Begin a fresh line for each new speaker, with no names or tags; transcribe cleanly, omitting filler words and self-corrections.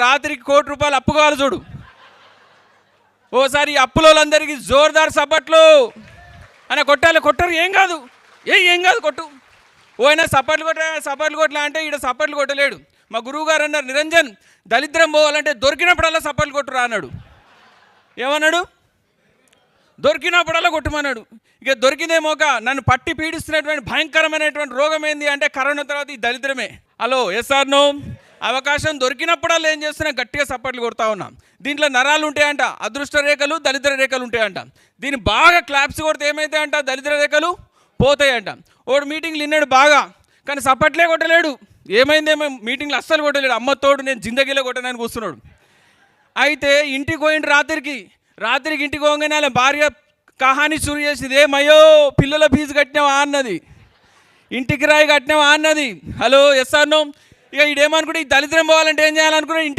రాత్రికి ₹1,00,00,000 అప్పు కావాలి చూడు. ఓసారి అప్పులోళ్ళందరికీ జోర్దార్ సపట్లు అని కొట్టాలి. కొట్టరు, ఏం కాదు, ఏం కాదు, కొట్టు. ఓ అయినా సపట్లు కొట్టలా అంటే ఈడ సపట్లు కొట్టలేడు. మా గురువు గారు అన్నారు, నిరంజన్ దళిద్రం పోవాలంటే దొరికినప్పుడల్లా సపట్లు కొట్టురా అన్నాడు. ఏమన్నాడు? దొరికినప్పుడల్లా కొట్టుమన్నాడు. ఇక దొరికిందేమోక నన్ను పట్టి పీడిస్తున్నటువంటి భయంకరమైనటువంటి రోగం ఏంది అంటే కరోనా తర్వాత ఈ దళిద్రమే. హలో, ఎస్ఆర్ నో? అవకాశం దొరికినప్పుడల్లా ఏం చేస్తున్నా, గట్టిగా సపట్లు కొడతా ఉన్నాం. దీంట్లో నరాలు ఉంటాయంట, అదృష్ట రేఖలు, దళిద్ర రేఖలు ఉంటాయంట. దీన్ని బాగా క్లాప్స్ కొడితే ఏమైతాయంట, దళిద్ర రేఖలు పోతాయంట. ఓడు మీటింగ్లు విన్నాడు బాగా, కానీ సపట్లే కొట్టలేడు. ఏమైందేమో మీటింగ్లు అస్సలు కొట్టలేడు. అమ్మ తోడు నేను జిందగీలో కొట్టనని కూర్చున్నాడు. అయితే ఇంటికి పోయిండు. రాత్రికి ఇంటికి పోగానే అలా భార్య కహాని షురు చేసింది. ఏమయ్యో పిల్లల ఫీజు కట్టినావా అన్నది, ఇంటికి రాయి కట్టినావా అన్నది. హలో, ఎస్ఆర్ నో? ఇక ఈడేమనుకుంటే ఈ దళిద్రం పోవాలంటే ఏం చేయాలనుకున్నాడు, ఇంటికి